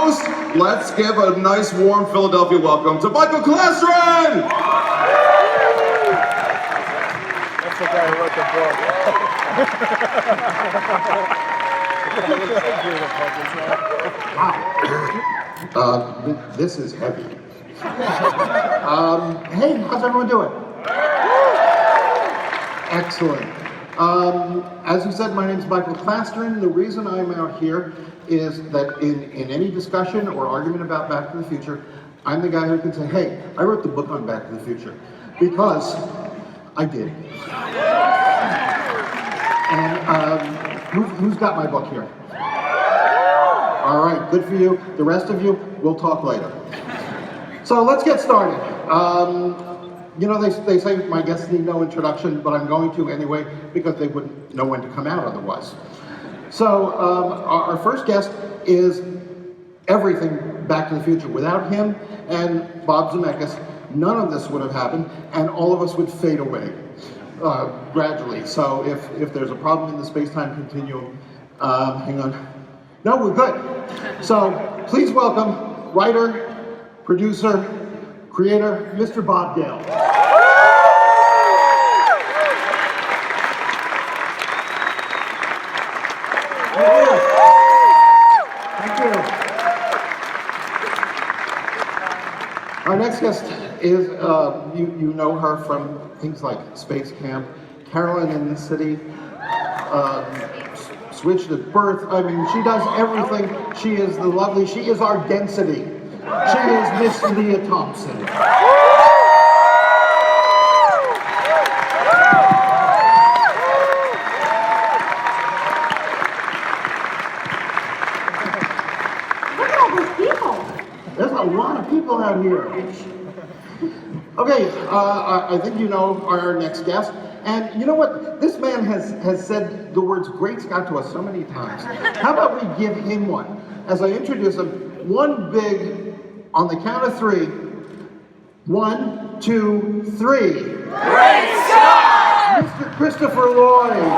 most, let's give a nice warm Philadelphia welcome to Michael Klastron! That's the guy who wrote the book. Wow. This is heavy. Hey, how's everyone doing? Excellent. As you said, my name is Michael Klastron. The reason I'm out here is that in any discussion or argument about Back to the Future, I'm the guy who can say, hey, I wrote the book on Back to the Future. Because I did. And who's got my book here? All right, good for you. The rest of you, we'll talk later. So let's get started. You know, they say my guests need no introduction, but I'm going to anyway because they wouldn't know when to come out otherwise. So our first guest is everything Back to the Future. Without him and Bob Zemeckis, none of this would have happened, and all of us would fade away gradually. So if there's a problem in the space-time continuum, hang on. No, we're good. So please welcome writer, producer, creator, Mr. Bob Gale. Thank you. Our next guest is, you know her from things like Space Camp, Carolyn in the City, Switched at Birth. I mean, she does everything. She is the lovely, she is our density. She is Miss Leah Thompson. Look at all those people. There's a lot of people out here. Okay, I think you know our next guest. And you know what? This man has said the words Great Scott to us so many times. How about we give him one? As I introduce him, one big, on the count of three. 1, 2, 3. Great Scott! Mr. Christopher Lloyd.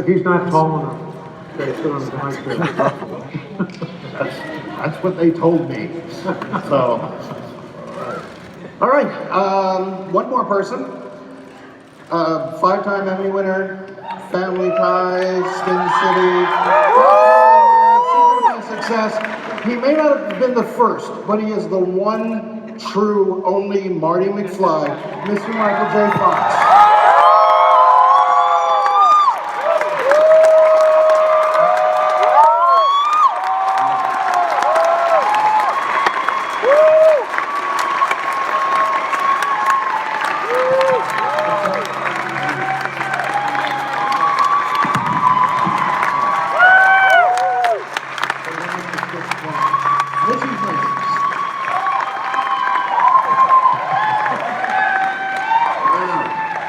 He's not tall enough. Okay, sit on the high chair. That's what they told me. So, all right, one more person. 5-time Emmy winner, Family Ties, Sin City, Secret of Success. He may not have been the first, but he is the one true, only Marty McFly, Mr. Michael J. Fox.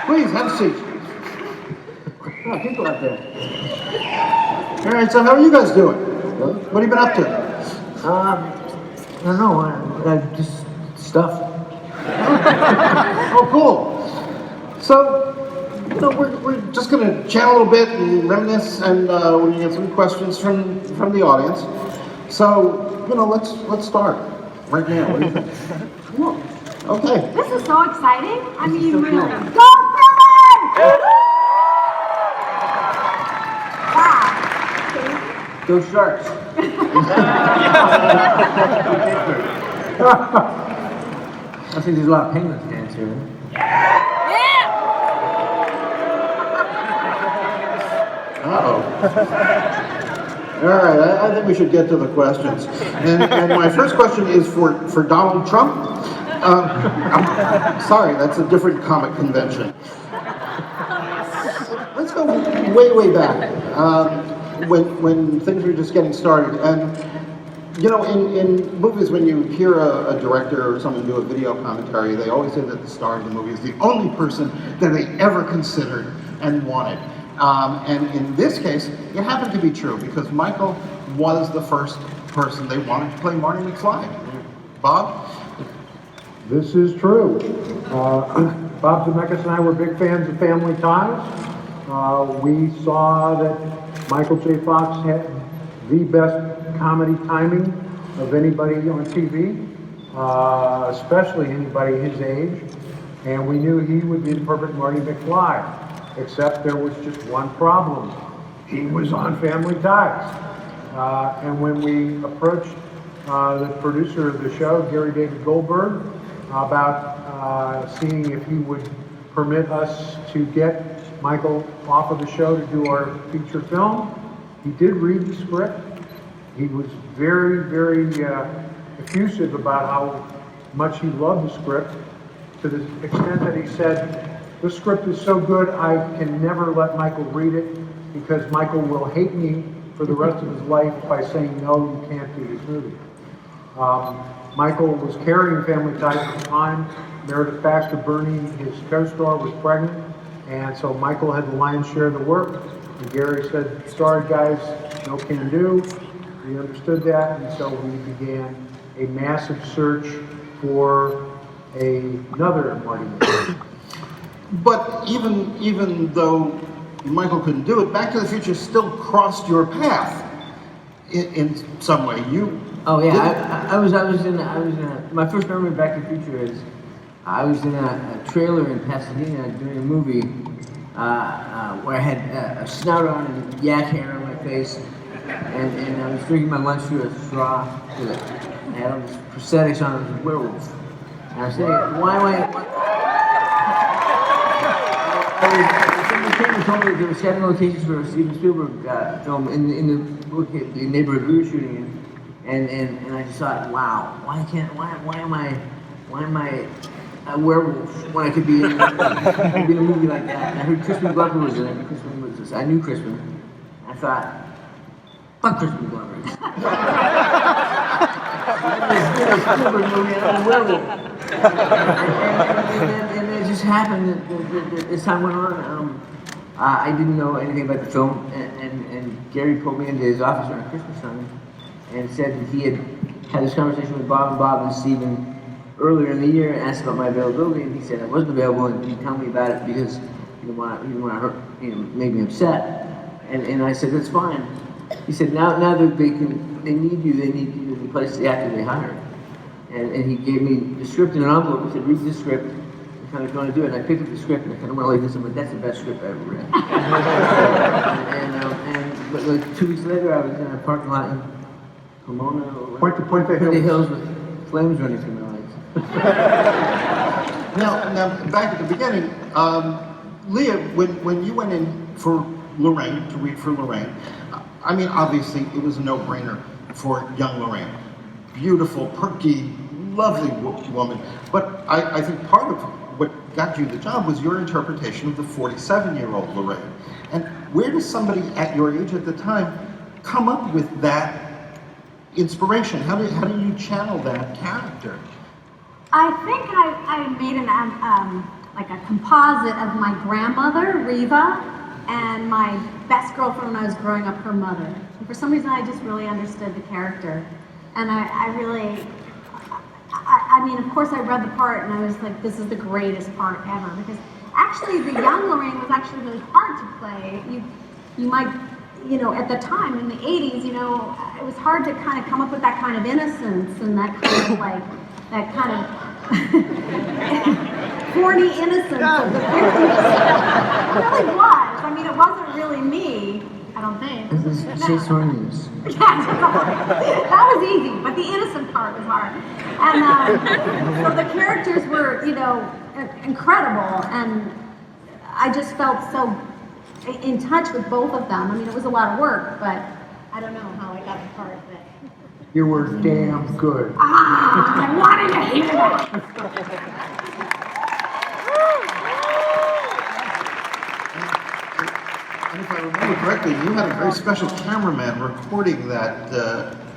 Please, have a seat. Oh, people out there. All right, so how are you guys doing? What have you been up to? I don't know, just stuff. Oh, cool. So, you know, we're just going to chat a little bit and reminisce, and we're going to get some questions from the audience. So, you know, let's start right now. What do you think? Whoa. Okay. This is so exciting. I mean, really. Go Phillies! Wow. Go Sharks. I think there's a lot of Penguins fans here. Uh-oh. All right, I think we should get to the questions. And my first question is for Donald Trump. I'm sorry, that's a different comic convention. Let's go way back, when things were just getting started. And You know, in movies, when you hear a director or someone do a video commentary, they always say that the star of the movie is the only person that they ever considered and wanted. And in this case, it happened to be true because Michael was the first person they wanted to play Marty McFly. Bob? This is true. Bob Zemeckis and I were big fans of Family Ties. We saw that Michael J. Fox had the best comedy timing of anybody on TV, especially anybody his age, and we knew he would be the perfect Marty McFly, except there was just one problem. He was on Family Ties. And when we approached the producer of the show, Gary David Goldberg, about seeing if he would permit us to get Michael off of the show to do our feature film, he did read the script. He was very, very effusive about how much he loved the script, to the extent that he said, "The script is so good, I can never let Michael read it because Michael will hate me for the rest of his life by saying, no, you can't do this movie." Michael was carrying Family Ties at the time. Meredith Baxter Burney, his co-star, was pregnant, and so Michael had the lion's share of the work. And Gary said, "Sorry guys, no can do." We understood that, and so we began a massive search for another Marty McFly. But even though Michael couldn't do it, Back to the Future still crossed your path in some way. Oh yeah, I was in my first memory of Back to the Future is I was in a trailer in Pasadena doing a movie where I had a snout on and yak hair on my face, and I was drinking my lunch through a straw with it. I had all these prosthetics on as a werewolf. And I was saying, Someone came and told me there were 7 locations for a Steven Spielberg film in the neighborhood we were shooting in. And I just thought, wow, why am I a werewolf when I could be in a movie like that? And I heard Crispin Glover was in it. I knew Crispin. I thought, fuck Crispin Glover. Spielberg movie and I'm a werewolf. And it just happened that as time went on, I didn't know anything about the film, and Gary pulled me into his office around Christmas time and said that he had this conversation with Bob and Steven earlier in the year and asked about my availability, and he said I wasn't available and he'd tell me about it because he didn't want to make me upset. And I said, that's fine. He said, now that they need you to replace the actor they hired. And he gave me the script in an envelope and said, read this script. I'm kind of going to do it. And I picked up the script and I kind of went like this. I'm like, that's the best script I ever read. But like 2 weeks later, I was in a parking lot in Pomona. Point the Hills with flames running through my legs. Now, back at the beginning, Leah, when you went in for Lorraine, to read for Lorraine, I mean, obviously, it was a no-brainer for young Lorraine. Beautiful, perky, lovely woman. But I think part of what got you the job was your interpretation of the 47-year-old Lorraine. And where does somebody at your age at the time come up with that inspiration? How do you channel that character? I think I made like a composite of my grandmother, Reva, and my best girlfriend when I was growing up, her mother. And for some reason, I just really understood the character. And I mean, of course I read the part and I was like, this is the greatest part ever. Because actually the young Lorraine was actually really hard to play. You might, at the time in the 80s, it was hard to kind of come up with that kind of innocence and that kind of like, that kind of corny innocence of the 50s. It really was. I mean, it wasn't really me, I don't think. This is Chase Hornius. Yeah, that was easy, but the innocent part was hard. And so the characters were, incredible, and I just felt so in touch with both of them. I mean, it was a lot of work, but I don't know how I got the part. But You were damn good. I wanted to hear that. And if I remember correctly, you had a very special cameraman recording that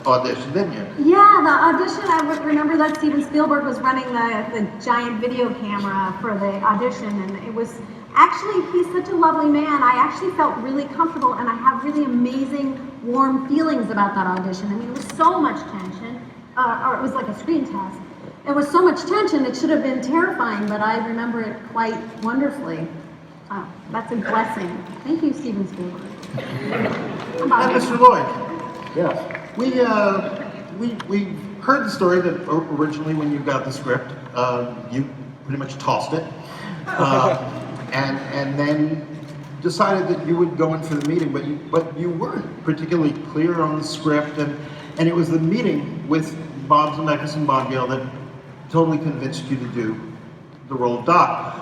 audition, didn't you? Yeah, the audition, I remember that Steven Spielberg was running the giant video camera for the audition, and it was actually, he's such a lovely man. I actually felt really comfortable, and I have really amazing, warm feelings about that audition. I mean, it was so much tension, or it was like a screen test. It was so much tension, it should have been terrifying, but I remember it quite wonderfully. That's a blessing. Thank you, Steven Spielberg. And Mr. Lloyd. Yes. We heard the story that originally when you got the script, you pretty much tossed it, and then decided that you would go in for the meeting, but you weren't particularly clear on the script, and it was the meeting with Bob Zemeckis and Bob Gale that totally convinced you to do the role of Doc.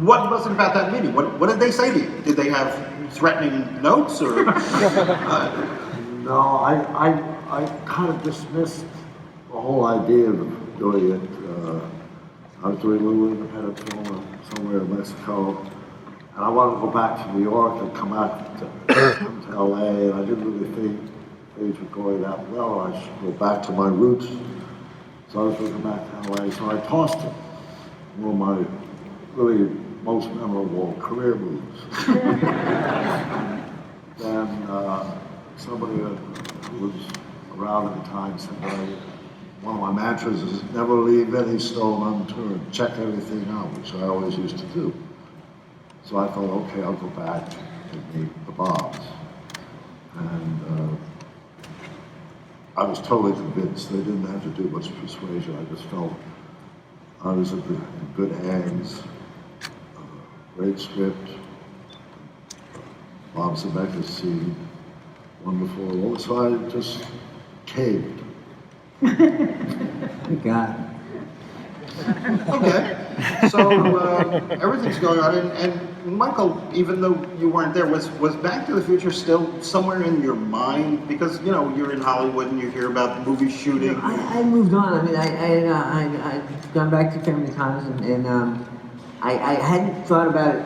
What was it about that meeting? What did they say to you? Did they have threatening notes or? No, I kind of dismissed the whole idea of doing it. I was doing a little independent film somewhere in Mexico, and I wanted to go back to New York and come to LA, and I didn't really think things were going that well. I should go back to my roots, so I was going to go back to LA, so I tossed it. One of my really most memorable career moves. Then somebody who was around at the time said that one of my mantras is never leave any stone unturned, check everything out, which I always used to do. So I thought, okay, I'll go back and meet the Bobs. And I was totally convinced. They didn't have to do much persuasion. I just felt I was in good hands. Great script. Bob Zemeckis scene, wonderful role. So I just caved. Thank God. Okay, so everything's going on, and Michael, even though you weren't there, was Back to the Future still somewhere in your mind? Because you know you're in Hollywood and you hear about movie shooting. I moved on. I mean, I'd gone back to Family Ties, and I hadn't thought about it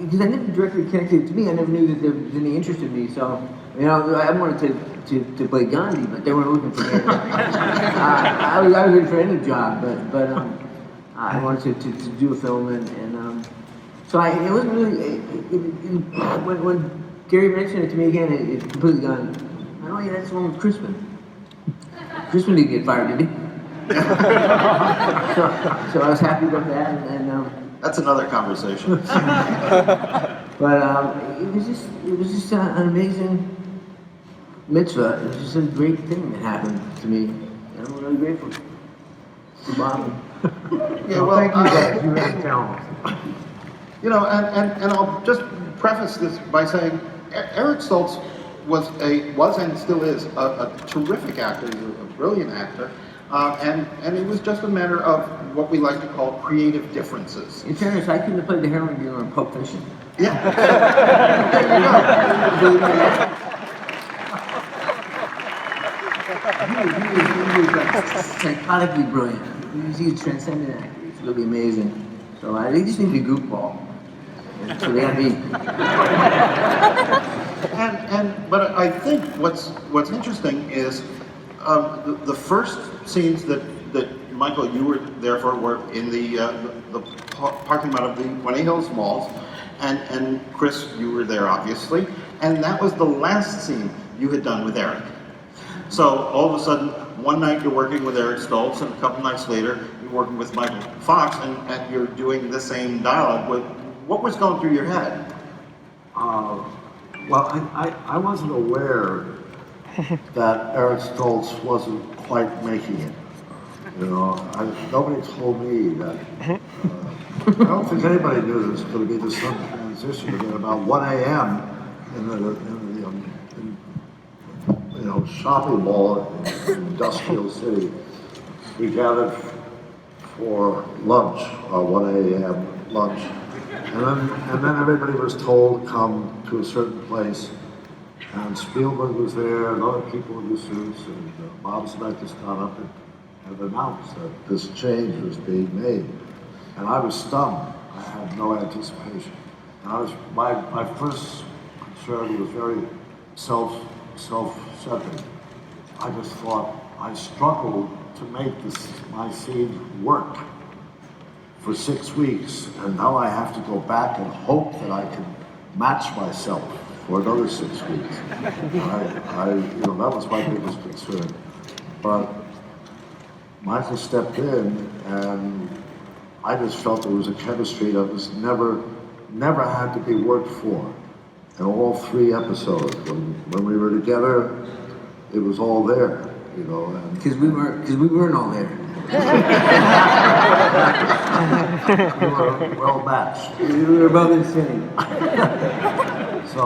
because I never directly connected to me. I never knew that there was any interest in me. So, you know, I wanted to play Gandhi, but they weren't looking for me. I was ready for any job, but I wanted to do a film, and so it wasn't really when Gary mentioned it to me again, it completely gone. Oh yeah, that's the one with Crispin. Crispin didn't get fired, did he? so I was happy about that, and That's another conversation. but it was just an amazing mitzvah. It was just a great thing that happened to me, and I'm really grateful to Bob. Yeah, well, Thank you guys, you have talent. you know, and I'll just preface this by saying Eric Stoltz was and still is a terrific actor. He's a brilliant actor. And it was just a matter of what we like to call creative differences. In fairness, I couldn't have played the heroin dealer in Pulp Fiction. Yeah. There you go. He was psychotically brilliant. He's a transcendent actor. It's really amazing. So they just needed a goofball. So they had me. But I think what's interesting is the first scenes that Michael, you were there for, were in the parking lot of the Winnie Hills Malls, and Chris, you were there obviously, and that was the last scene you had done with Eric. So all of a sudden, one night you're working with Eric Stoltz, and a couple nights later you're working with Michael Fox, and you're doing the same dialogue. What was going through your head? Well, I wasn't aware that Eric Stoltz wasn't quite making it. You know, nobody told me that. I don't think anybody knew there was going to be this sudden transition. But at about 1 a.m. in the shopping mall in Industrial City, we gathered for lunch, 1 a.m. lunch, and then everybody was told to come to a certain place. And Spielberg was there, and other people in the suits, and Bob Zemeckis got up and announced that this change was being made. And I was stunned. I had no anticipation. And my first concern was very self-centered. I just thought I struggled to make my scene work for 6 weeks, and now I have to go back and hope that I can match myself for another 6 weeks. That was my biggest concern. But Michael stepped in, and I just felt there was a chemistry that was never had to be worked for. In all 3 episodes, when we were together, it was all there, Because we weren't all there. We were well matched. We were both in the city. So,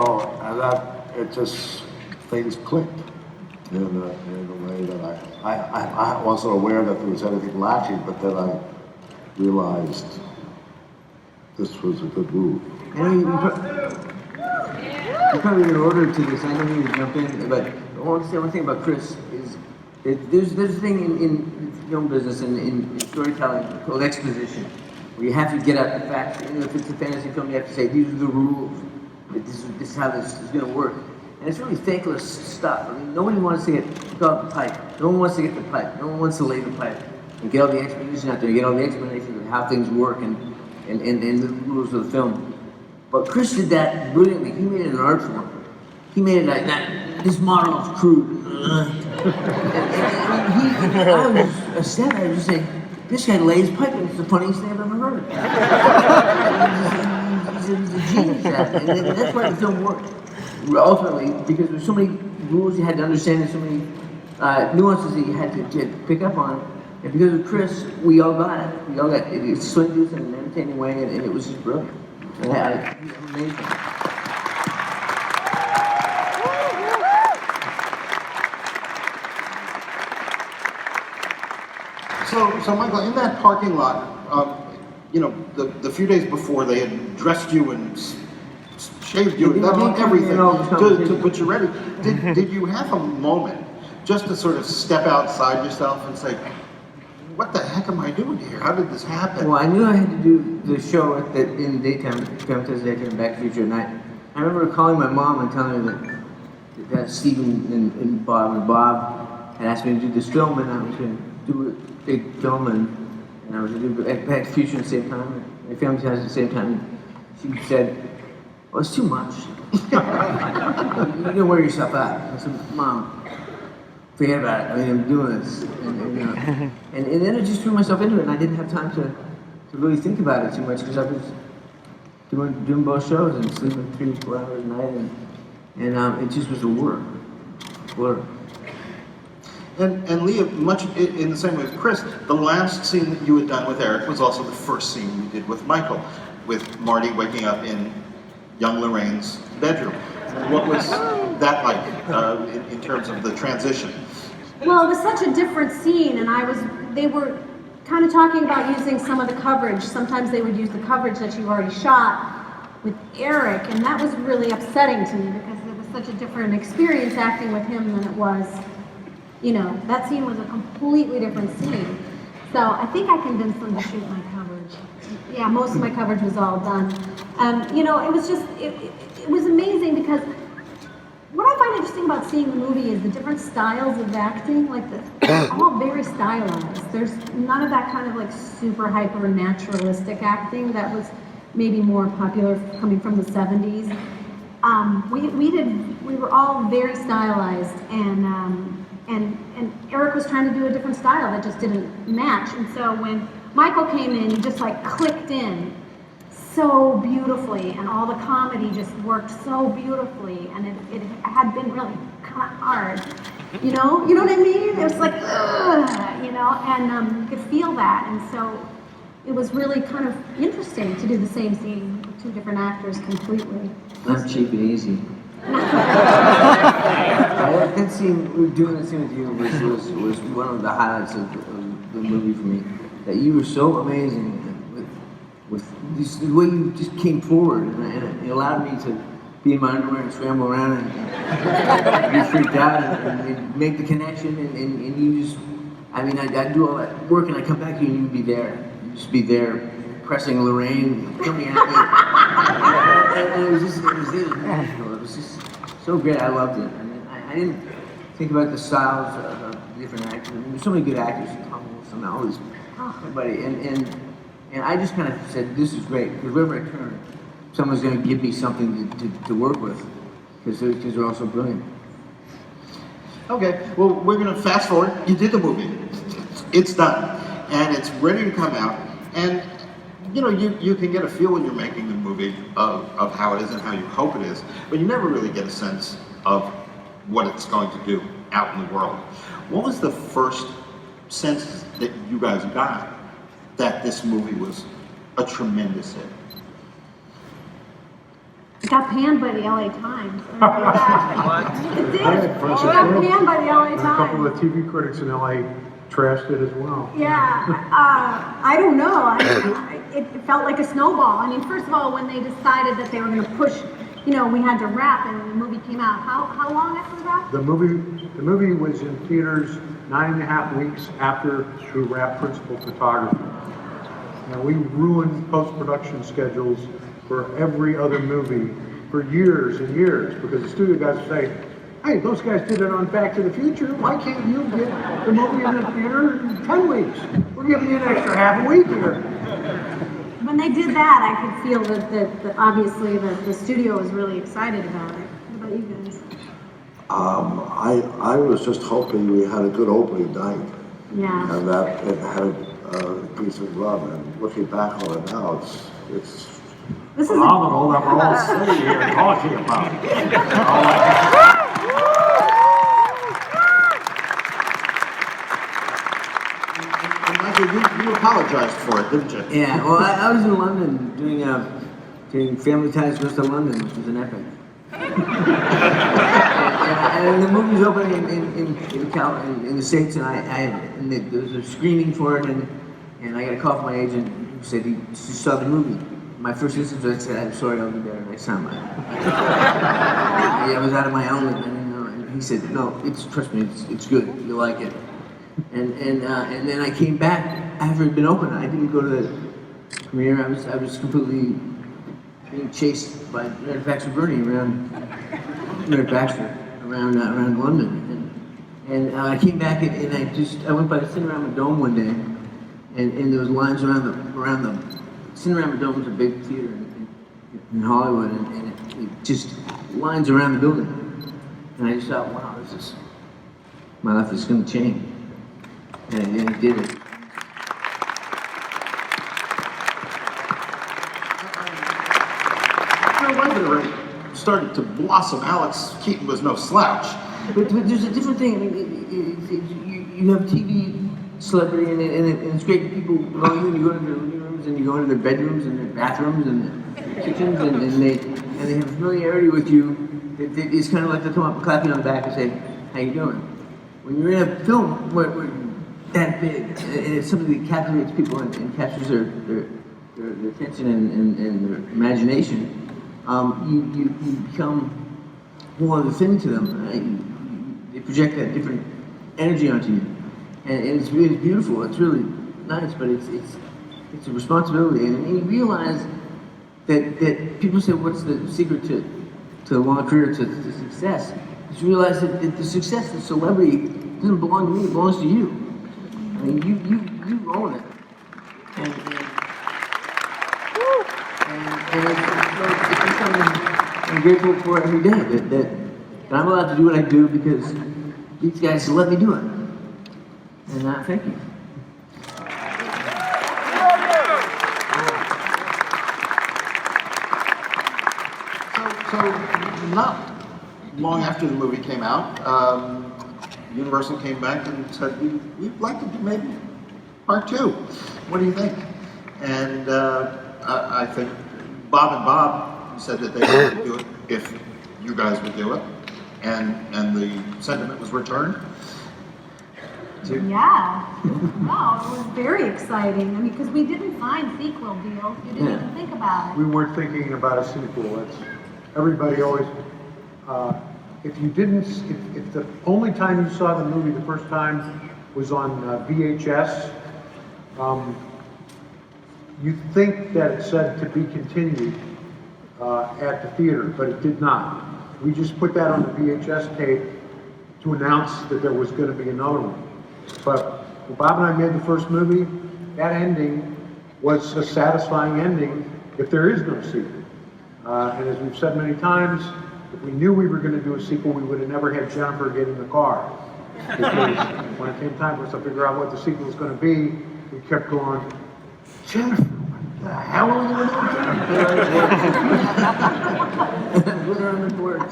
and things clicked in a way that I wasn't aware that there was anything lacking, but then I realized this was a good move. You probably in order to this, I don't need to jump in, but I want to say one thing about Chris is that there's a thing in film business and in storytelling called exposition, where you have to get out the facts. If it's a fantasy film, you have to say, these are the rules. This is how this is going to work. And it's really thankless stuff. I mean, nobody wants to get the pipe. No one wants to get the pipe. No one wants to lay the pipe and get all the explanation out there, get all the explanations of how things work and the rules of the film. But Chris did that brilliantly. He made it an art form. He made it like that. This model is crude. I was upset. I was just saying, this guy lays pipe, and it's the funniest thing I've ever heard. He's a genius at it, and that's why the film worked. Ultimately, because there's so many rules you had to understand, and so many nuances that you had to pick up on. And because of Chris, we all got it. We all got it. It swung us in an entertaining way, and it was just brilliant. And amazing. So Michael, in that parking lot, the few days before they had dressed you and shaved you and done everything to put you ready. Did you have a moment just to sort of step outside yourself and say, what the heck am I doing here? How did this happen? Well, I knew I had to do the show in the daytime, Fantastic Daytime, Back to the Future at night. I remember calling my mom and telling her that Stephen and Bob had asked me to do this film, and I was going to do a big film, and I was going to do Back to the Future at the same time, and Family Ties at the same time. She said, "Oh, it's too much. You're going to wear yourself out." I said, "Mom, forget about it. I mean, I'm doing this." And then I just threw myself into it, and I didn't have time to really think about it too much because I was doing both shows and sleeping 3 or 4 hours a night, and it just was a blur. And Leah, much in the same way as Chris, the last scene that you had done with Eric was also the first scene you did with Michael, with Marty waking up in young Lorraine's bedroom. What was that like in terms of the transition? Well, it was such a different scene, and they were kind of talking about using some of the coverage. Sometimes they would use the coverage that you already shot with Eric, and that was really upsetting to me because it was such a different experience acting with him than it was, that scene was a completely different scene. So I think I convinced them to shoot my coverage. Yeah, most of my coverage was all done. It was just, it was amazing because what I find interesting about seeing the movie is the different styles of acting, they're all very stylized. There's none of that kind of super hyper naturalistic acting that was maybe more popular coming from the 70s. We were all very stylized, and Eric was trying to do a different style that just didn't match. And so when Michael came in, he just clicked in so beautifully, and all the comedy just worked so beautifully, and it had been really kind of hard, you know what I mean? It was ugh, and you could feel that, and so it was really kind of interesting to do the same scene with 2 different actors completely. Not cheap and easy. That scene, doing that scene with you was one of the highlights of the movie for me. That you were so amazing with the way you just came forward, and it allowed me to be in my underwear and scramble around and be freaked out and make the connection, and you just, I'd do all that work and I'd come back to you and you'd be there. You'd just be there, pressing Lorraine, coming at me. And it was magical. It was just so great. I loved it. I didn't think about the styles of the different actors. I mean, there's so many good actors in Tom Wilson and all this, everybody, and I just kind of said, this is great, because wherever I turn, someone's going to give me something to work with, because they're all so brilliant. Okay, well, we're gonna fast forward. You did the movie. It's done. And it's ready to come out. And, you know, you can get a feel when you're making the movie of how it is and how you hope it is, but you never really get a sense of what it's going to do out in the world. What was the first sense that you guys got that this movie was a tremendous hit? It got panned by the LA Times. It did. It got Impressive. panned by the LA And a couple Times. of TV critics in LA trashed it as well. Yeah, I don't know. It felt like a snowball. I mean, first of all, when they decided that they were going to push, you know, we had to wrap, and the movie came out. How long after the wrap? The movie was in theaters 9.5 weeks after we wrapped principal photography. Now, we ruined post-production schedules for every other movie for years and years, because the studio guys would say, hey, those guys did it on Back to the Future. Why can't you get the movie in the theater in 10 weeks? We're giving you an extra half a week here. When they did that, I could feel that obviously the studio was really excited about it. What about you guys? I was just hoping we had a good opening night. Yeah. And that it had a decent run. And looking back on it now, it's This is phenomenal that we're all sitting here talking about it. And Michael, you apologized for it, didn't you? Yeah, well, I was in London doing Family Ties Goes to London, which was an epic. and the movie's opening in the States, and there was a screening for it, and I got a call from my agent who said he saw the movie. My first instance was I said, I'm sorry, I'll be better next time. I was out of my element, and he said, no, trust me, it's good, you'll like it. And then I came back after it had been open. I didn't go to the premiere. I was completely being chased by Meredith Baxter Burney around London. And I came back and I went by the Cinerama Dome one day, and there was lines around the Cinerama Dome was a big theater in Hollywood, and it just lines around the building. And I just thought, wow, my life is going to change. And it did it. Your weather already started to blossom. Alex Keaton was no slouch. But there's a different thing. I mean, you have TV celebrity, and it's great that people know you, and you go into their living rooms, and you go into their bedrooms, and their bathrooms, and their kitchens, and they have familiarity with you. It's kind of like they come up and clap you on the back and say, how you doing? When you're in a film where that big, and it's something that captivates people and captures their attention and their imagination, you become a whole other thing to them. They project that different energy onto you, and it's beautiful. It's really nice, but it's a responsibility, and you realize that people say, what's the secret to a long career, to success? Just realize that the success, the celebrity, doesn't belong to me, it belongs to you. I mean, you own it. And it's something I'm grateful for every day, that I'm allowed to do what I do because these guys let me do it. And thank you. So not long after the movie came out, Universal came back and said, we'd like to do maybe part 2. What do you think? And I think Bob and Bob said that they would do it if you guys would do it, and the sentiment was returned. Yeah. No, it was very exciting. I mean, because we didn't sign sequel deals. We didn't even think about it. We weren't thinking about a sequel. Everybody always, if the only time you saw the movie the first time was on VHS, you think that it said to be continued at the theater, but it did not. We just put that on the VHS tape, to announce that there was going to be another one. But when Bob and I made the first movie, that ending was a satisfying ending if there is no sequel. And as we've said many times, if we knew we were going to do a sequel, we would have never had Jennifer get in the car. Because when it came time for us to figure out what the sequel was going to be, we kept going, Jennifer, what the hell are we going to do with Jennifer? Put her on the porch.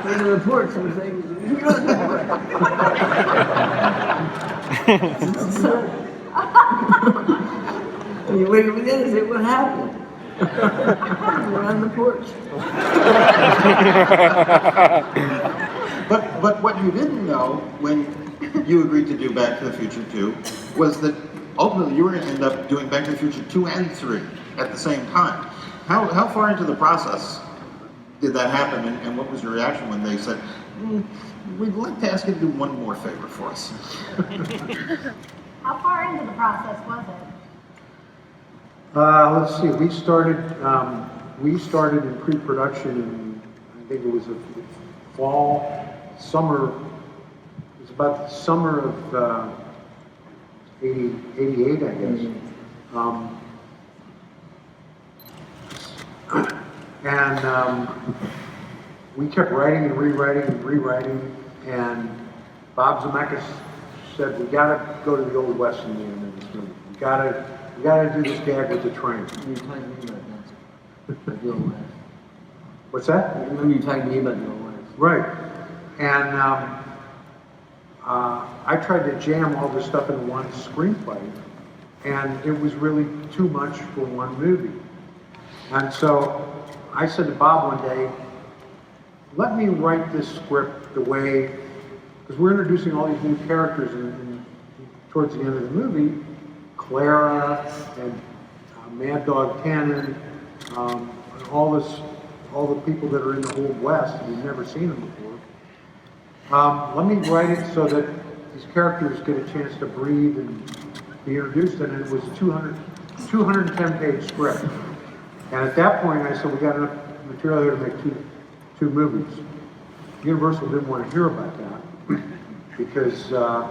Put her on the porch and say, "You're on the porch." And you wake up again and say, what happened? We're on the porch. But what you didn't know when you agreed to do Back to the Future 2 was that ultimately you were going to end up doing Back to the Future 2 and 3 at the same time. How far into the process did that happen, and what was your reaction when they said, we'd like to ask you to do one more favor for us? How far into the process was it? Let's see. We started in pre-production in, I think it was a summer. It was about the summer of 88, I guess. We kept writing and rewriting, and Bob Zemeckis said, "We got to go to the Old West in the end of this movie. We got to do this gag with the train." You're talking to me about that. The Old West. What's that? I remember you talking to me about the Old West. Right. And I tried to jam all this stuff in one screenplay, and it was really too much for one movie. And so I said to Bob one day, let me write this script the way, because we're introducing all these new characters towards the end of the movie, Clara and Mad Dog Cannon, and all the people that are in the Old West, we've never seen them before. Let me write it so that these characters get a chance to breathe and be introduced, and it was a 210-page script. And at that point, I said, we got enough material here to make two movies. Universal didn't want to hear about that because I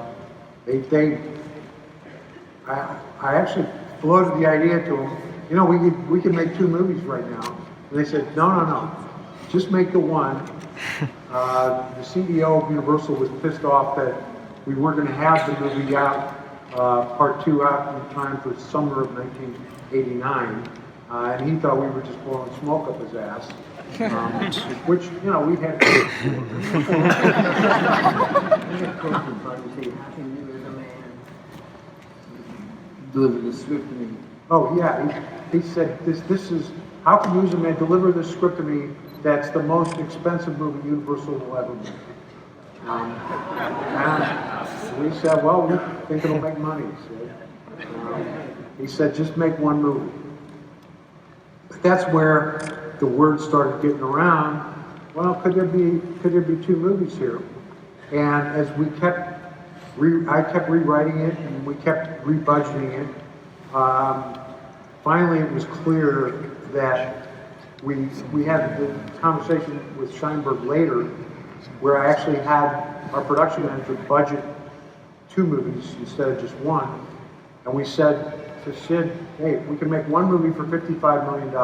actually floated the idea to them. You know, we can make two movies right now. And they said, no, just make the one. The CEO of Universal was pissed off that we weren't going to have the movie out, part 2 out in time for summer of 1989. And he thought we were just blowing smoke up his ass, which, you know, we had. Deliver the script to me. Oh yeah, he said this is, how can you, man, deliver this script to me? That's the most expensive movie Universal will ever make. And we said, well, we think it'll make money. He said, just make one movie. But that's where the word started getting around. Well, could there be two movies here? And as we I kept rewriting it, and we kept rebudgeting it. Finally, it was clear that we had the conversation with Scheinberg later, where I actually had our production manager budget 2 movies instead of just one. And we said to Sid, hey, we can make one movie for $55 million,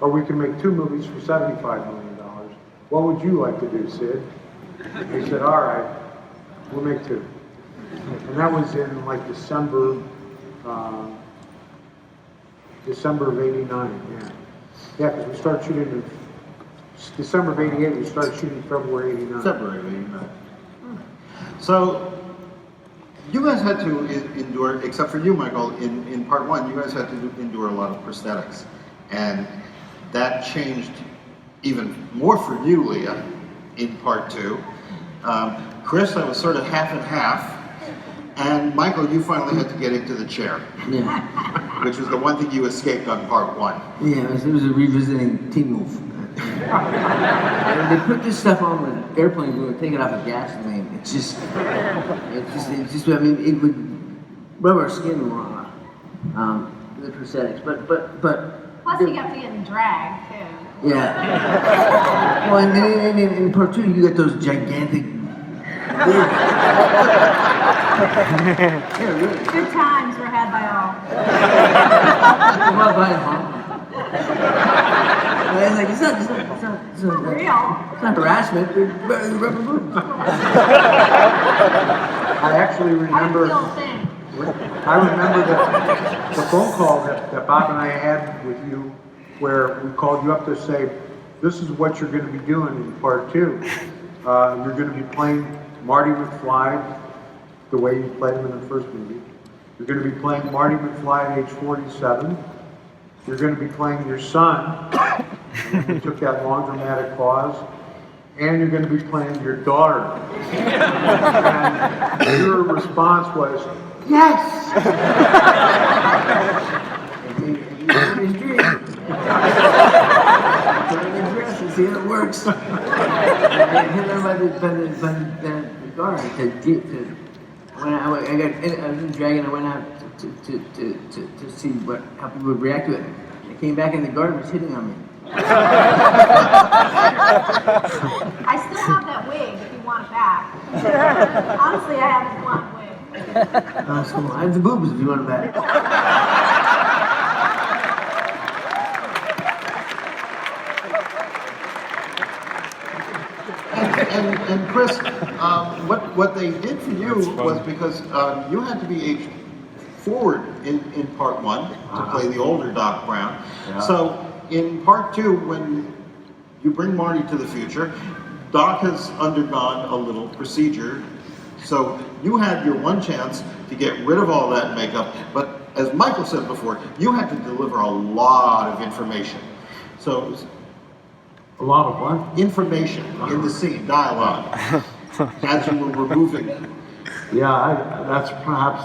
or we can make 2 movies for $75 million. What would you like to do, Sid? He said, all right, we'll make 2. And that was in like December of '89, yeah. Yeah, because we started shooting in December of '88, we started shooting February '89. February of '89. So, you guys had to endure, except for you, Michael, in part 1, you guys had to endure a lot of prosthetics. And that changed even more for you, Leah, in part 2. Chris, I was sort of half and half. And Michael, you finally had to get into the chair. Yeah. Which was the one thing you escaped on part 1. Yeah, it was a revisiting Teen Wolf. And they put this stuff on the airplane, we were taking off a gasoline. It's just, I mean, it would rub our skin raw, the prosthetics. But Plus, you got to get in drag too. Yeah. Well, and then in part 2, you got those gigantic. Yeah, really. Good times were had by all. I'm not buying Mom. Like, it's not Real. It's not harassment. They're rubber boots. I actually remember. I feel thing. I remember the phone call that Bob and I had with you, where we called you up to say, this is what you're going to be doing in part 2. You're going to be playing Marty McFly the way you played him in the first movie. You're going to be playing Marty McFly at age 47. You're going to be playing your son. And we took that long dramatic pause. And you're going to be playing your daughter. And your response was, yes! His dream. Dress and see how it works. And hit her by the garden when I was in drag and I went out to see how people would react to it. I came back and the garden was hitting on me. I still have that wig if you want it back. Honestly, I have this blonde wig. So I have the boobs if you want it back. And Chris, what they did for you was because you had to be aged forward in part 1 to play the older Doc Brown. Yeah. So in part 2, when you bring Marty to the future, Doc has undergone a little procedure. So you had your one chance to get rid of all that makeup, but as Michael said before, you had to deliver a lot of information. So A lot of what? information in the scene, dialogue, as you were removing. Yeah, that's perhaps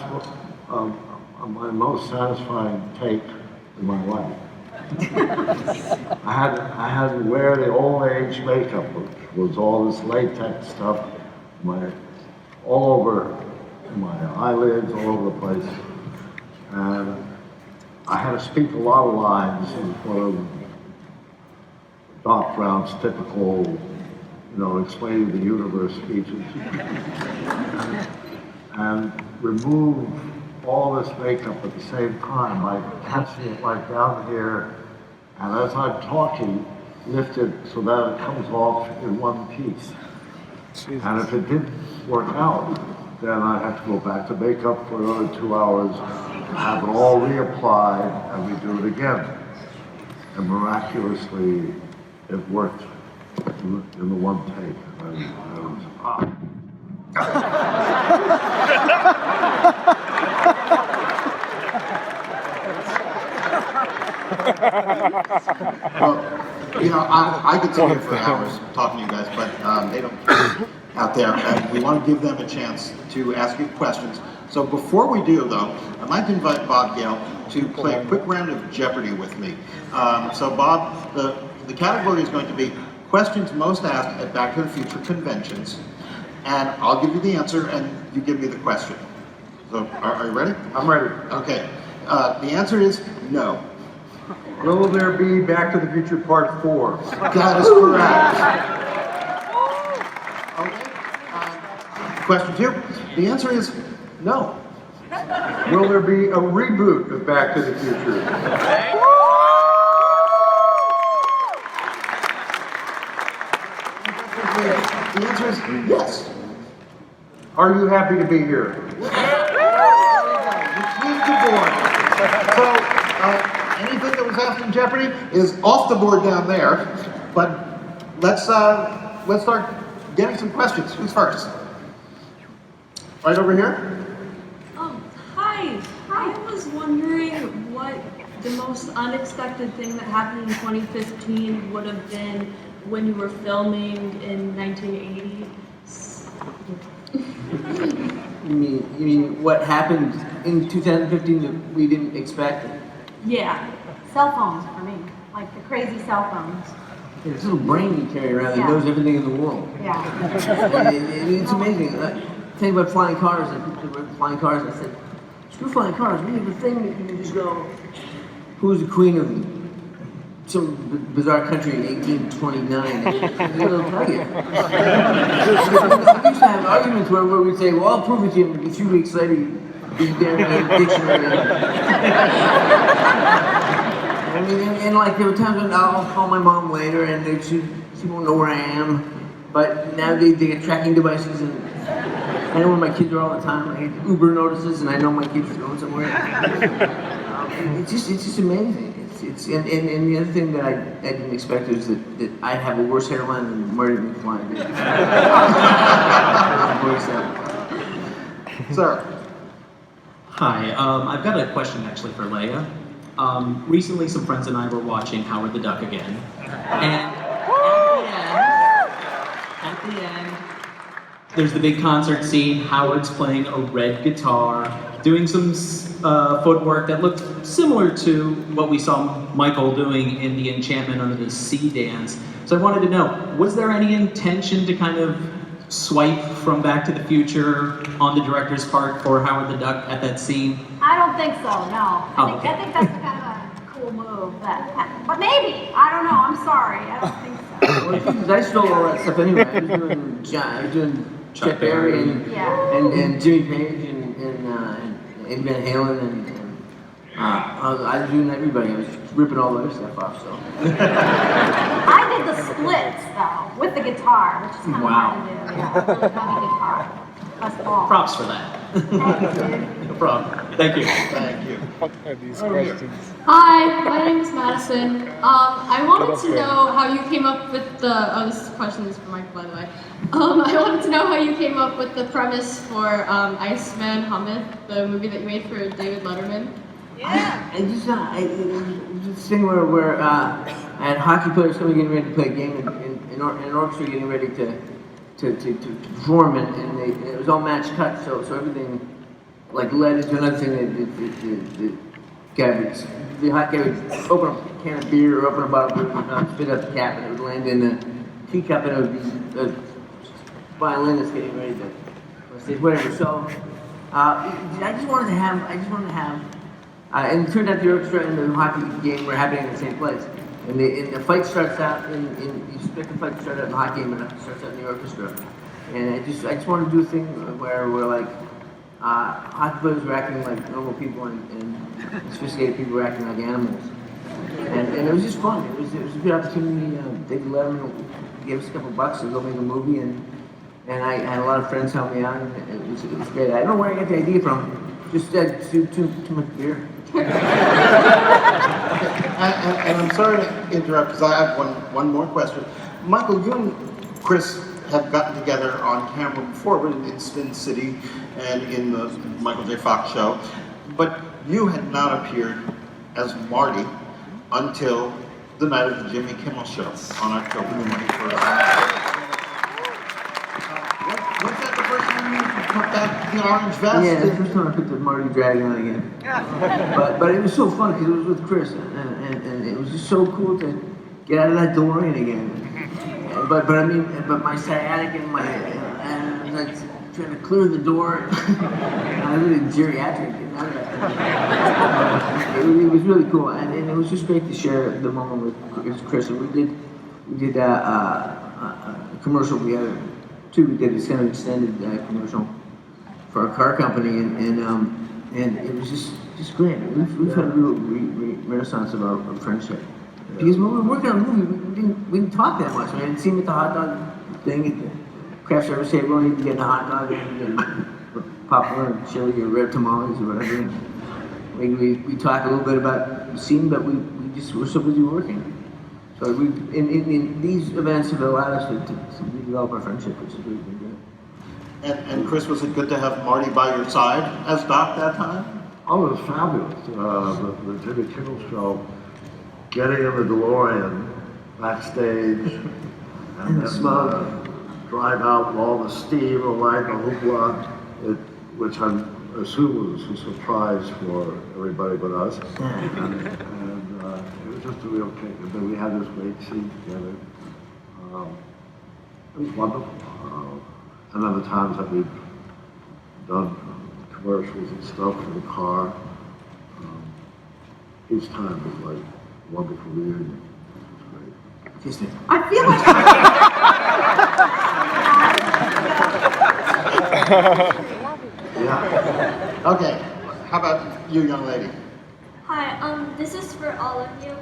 my most satisfying take in my life. I had to wear the old age makeup, which was all this latex stuff, all over my eyelids, all over the place. And I had to speak a lot of lines in front of Doc Brown's typical, explaining the universe speeches. And remove all this makeup at the same time by catching it like down here, and as I'm talking, lift it so that it comes off in one piece. Jesus. And if it didn't work out, then I'd have to go back to makeup for another 2 hours, have it all reapplied, and we do it again. And miraculously, it worked in the one take. Well, I could sit here for hours talking to you guys, but they don't care out there, and we want to give them a chance to ask you questions. So before we do, though, I'd like to invite Bob Gale to play a quick round of Jeopardy with me. So Bob, the category is going to be questions most asked at Back to the Future conventions, and I'll give you the answer, and you give me the question. So, are you ready? I'm ready. Okay. The answer is no. Will there be Back to the Future Part 4? That is correct. Okay. Question 2. The answer is no. Will there be a reboot of Back to the Future? The answer is yes. Are you happy to be here? Leave the board. So, anything that was asked in Jeopardy is off the board down there. But let's start getting some questions. Who's first? Right over here. Hi. I was wondering what the most unexpected thing that happened in 2015 would have been when you were filming in 1980. You mean what happened in 2015 that we didn't expect? Yeah. Cell phones for me, like the crazy cell phones. Yeah, this little brain you carry around that Yeah. knows everything in the world. Yeah. It's amazing. Think about flying cars, and people were flying cars, and I said, screw flying cars, we have a thing that you can just go, who's the queen of some bizarre country in 1829. It'll tell you. We used to have arguments where we'd say, well, I'll prove it to you, and a few weeks later, you'd be there in a dictionary. I mean, and like there were times when I'll call my mom later, and she won't know where I am. But now they get tracking devices, and I know where my kids are all the time. I get Uber notices, and I know my kids are going somewhere. It's just amazing. And the other thing that I didn't expect was that I'd have a worse hairline than Marty McFly did. Sir. Hi, I've got a question actually for Leia. Recently, some friends and I were watching Howard the Duck again, and at the end, there's the big concert scene. Howard's playing a red guitar, doing some footwork that looked similar to what we saw Michael doing in the Enchantment Under the Sea dance. So I wanted to know, was there any intention to kind of swipe from Back to the Future on the director's part for Howard the Duck at that scene? I don't think so, no. I think that's kind of a cool move. But maybe. I don't know. I'm sorry. I don't think so. Well, I stole all that stuff anyway. I was doing Chuck Berry and Jimmy Page and Van Halen and I was doing everybody. I was ripping all the other stuff off. So I did the splits though with the guitar, which is kind of hard to do. Yeah, really funny guitar. That's all. Props for that. Thanks, dude. No problem. Thank you. Thank you. What are these questions? Hi, my name is Madison. I wanted to know how you came up with the. This question is for Mike, by the way. I wanted to know how you came up with the premise for Iceman Hummus, the movie that you made for David Letterman. Yeah. It was this thing where I had hockey players coming getting ready to play a game in an orchestra getting ready to perform, and it was all match cut, so everything like led into another thing that the hot guy would open a can of beer or open a bottle of beer, spit out the cap, and it would land in the teacup, and it would be the violinist getting ready to stage, whatever. So I just wanted to have, and it turned out the orchestra and the hockey game were happening in the same place. And the fight starts out you expect the fight to start out in the hockey game, and it starts out in the orchestra. And I just wanted to do a thing where we're like, hockey players were acting like normal people, and sophisticated people were acting like animals. And it was just fun. It was a good opportunity. David Letterman gave us a couple bucks to go make a movie, and I had a lot of friends help me out, and it was great. I don't know where I got the idea from. Just too much beer. And I'm sorry to interrupt because I have one more question. Michael, you and Chris have gotten together on camera before, but in Spin City and in the Michael J. Fox show. But you had not appeared as Marty until the night of the Jimmy Kimmel show on October 21st. Was that the first time you put back the orange vest? Yeah, the first time I put the Marty drag on again. But it was so fun because it was with Chris, and it was just so cool to get out of that DeLorean again. But my sciatic and and I was like trying to clear the door. I was really geriatric getting out of that. It was really cool, and it was just great to share the moment with Chris. And we did a commercial. We did this kind of extended commercial for a car company, and it was just great. We've had a real renaissance of our friendship. Because when we were working on the movie, we didn't talk that much. I didn't see him at the hot dog thing at the craft service table, and he'd get a hot dog and popcorn or chili or red tamales or whatever. We talked a little bit about the scene, but we were so busy working. So in these events have allowed us to redevelop our friendship, which has really been good. And Chris, was it good to have Marty by your side as Doc that time? Oh, it was fabulous. The Jimmy Kimmel show, getting in the DeLorean backstage, and then drive out with all the steam away, the hoopla, which I assume was a surprise for everybody but us. And it was just a real kick. And then we had this great scene together. It was wonderful. And then the times that we've done commercials and stuff for the car, each time was like a wonderful reunion. Kiss me. I feel like. Yeah. Okay, how about you, young lady? Hi, this is for all of you.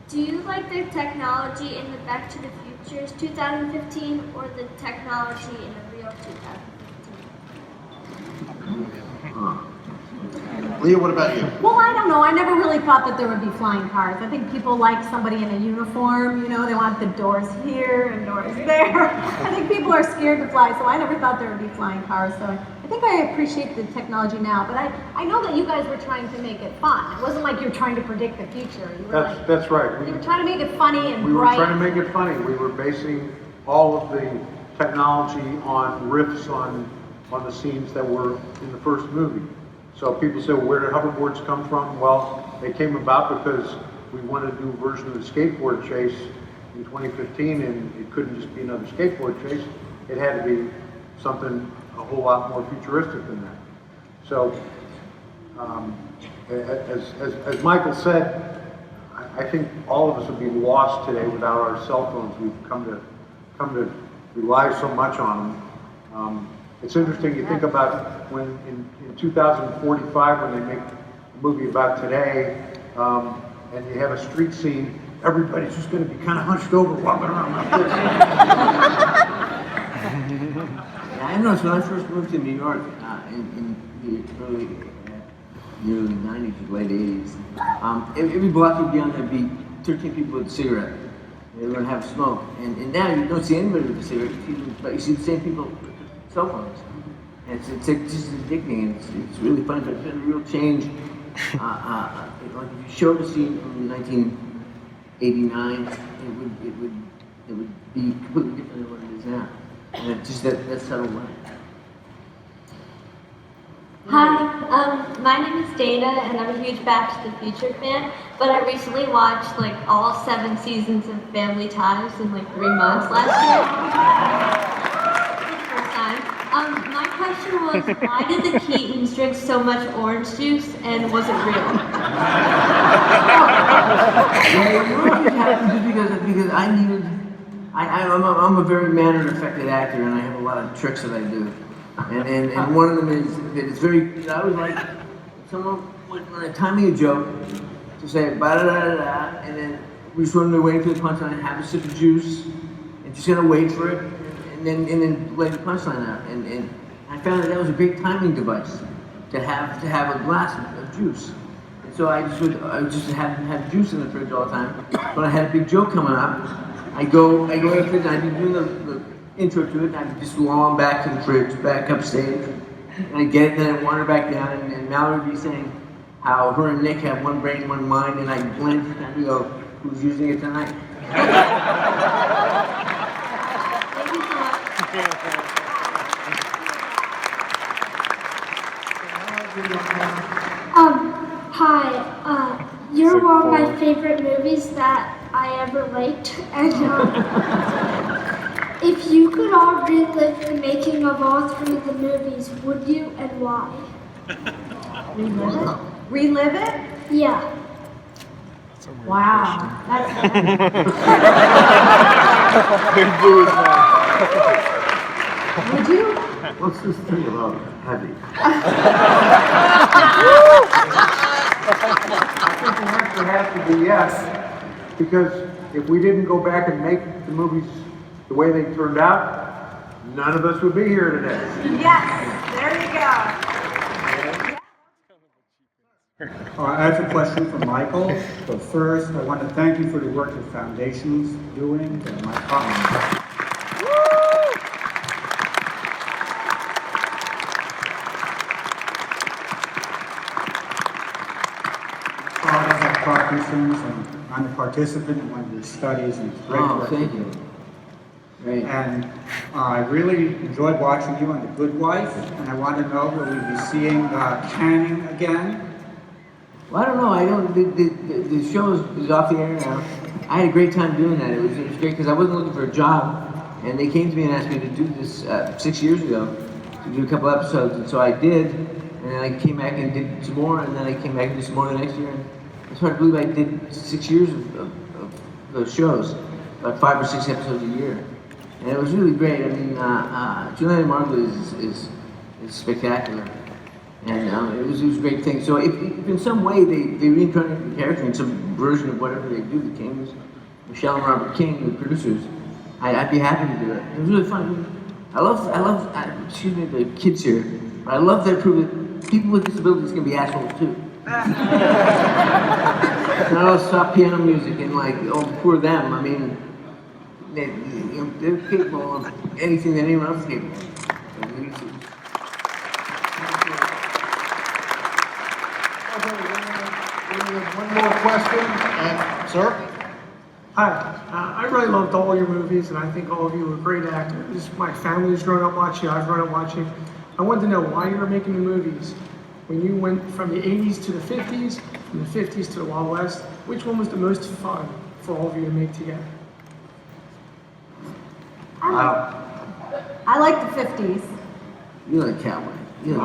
Do you like the technology in the Back to the Future's 2015 or the technology in the real 2015? Leah, what about you? Well, I don't know. I never really thought that there would be flying cars. I think people like somebody in a uniform, you know, they want the doors here and doors there. I think people are scared to fly, so I never thought there would be flying cars. So I think I appreciate the technology now, but I know that you guys were trying to make it fun. It wasn't like you're trying to predict the future. You were That's right. You were trying to make it funny and We were bright. trying to make it funny. We were basing all of the technology on riffs on the scenes that were in the first movie. So people say, well, where did hoverboards come from? Well, they came about because we wanted to do a version of the skateboard chase in 2015, and it couldn't just be another skateboard chase. It had to be something a whole lot more futuristic than that. So, as Michael said, I think all of us would be lost today without our cell phones. We've come to rely so much on them. It's interesting, you think about when in 2045, when they make a movie about today, and you have a street scene, everybody's just going to be kind of hunched over, walking around like this. Yeah, I noticed when I first moved to New York in the early 90s, late 80s, every block you'd be on, there'd be 13 people with a cigarette. They were going to have a smoke. And now you don't see anybody with a cigarette, but you see the same people with cell phones. And it's just addicting, and it's really fun. But it's been a real change. Like if you showed a scene from 1989, it would be completely different than what it is now. And it's just that subtle way. Hi, my name is Dana, and I'm a huge Back to the Future fan, but I recently watched like all 7 seasons of Family Ties in like 3 months last year. First time. My question was, why did the Keatons drink so much orange juice, and was it real? Yeah, it happened just because I needed. I'm a very mannered, affected actor, and I have a lot of tricks that I do. And one of them is that it's very. I was like, someone when I'm timing a joke to say ba da da da da, and then we just run away for the punchline and have a sip of juice, and just gonna wait for it, and then lay the punchline out. And I found that was a great timing device to have a glass of juice. And so I just have juice in the fridge all the time. When I had a big joke coming up, I go in the fridge and I'd be doing the intro to it, and I'd just long back to the fridge, back upstage, and I'd get it, and then I'd wander back down, and Mallory would be saying how her and Nick have one brain, one mind, and I'd blend it, and I'd go, who's using it tonight? Thank you so much. Hi, you're one of my favorite movies that I ever liked, and if you could all relive the making of all 3 of the movies, would you, and why? Relive it? Relive it? Yeah. Wow. That's Would you? What's this thing about heavy? I think the answer has to be yes, because if we didn't go back and make the movies the way they turned out, none of us would be here today. Yes. There you go. I have a question for Michael. But first, I want to thank you for the work the foundation's doing and my colleagues. I have Parkinson's, and I'm a participant in one of your studies, and it's great work. Thank you. Great. And I really enjoyed watching you on The Good Wife, and I want to know, will we be seeing Canning again? Well, I don't know. I don't. The show is off the air now. I had a great time doing that. It was great because I wasn't looking for a job, and they came to me and asked me to do this 6 years ago, to do a couple episodes, and so I did. And then I came back and did some more, and then I came back and did some more the next year. And it's hard to believe I did 6 years of those shows. like 5 or 6 episodes a year. And it was really great. I mean, Julianne Margulies is spectacular. And it was a great thing. So if in some way they reincarnated the character in some version of whatever they do, the Kings, Michelle and Robert King, the producers, I'd be happy to do it. It was really fun. I love, excuse me, the kids here, but I love that prove that people with disabilities can be assholes too. Not all soft piano music and like, oh, poor them. I mean, they're capable of anything that anyone else is capable of. One more question, sir? Hi, I really loved all your movies, and I think all of you were great actors. My family's grown up watching, I've grown up watching. I wanted to know why you were making the movies. When you went from the 80s to the 50s, from the 50s to the Wild West, which one was the most fun for all of you to make together? I like the 50s. You like cowboy. You I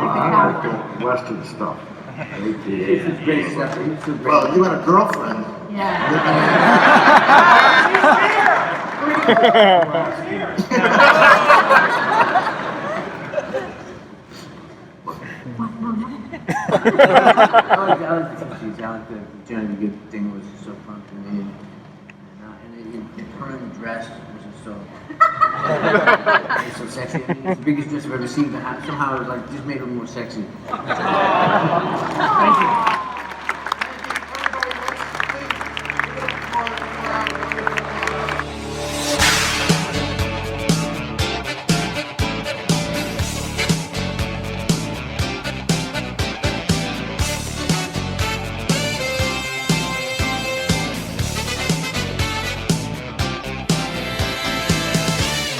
like the Western stuff. It's great stuff. Well, you had a girlfriend. Yeah. I like the 50s. I like the Johnny Good thing was so fun to me. And her dress was just so, it's so sexy. I mean, it's the biggest dress I've ever seen, but somehow it was like, just made her more sexy. Thank you.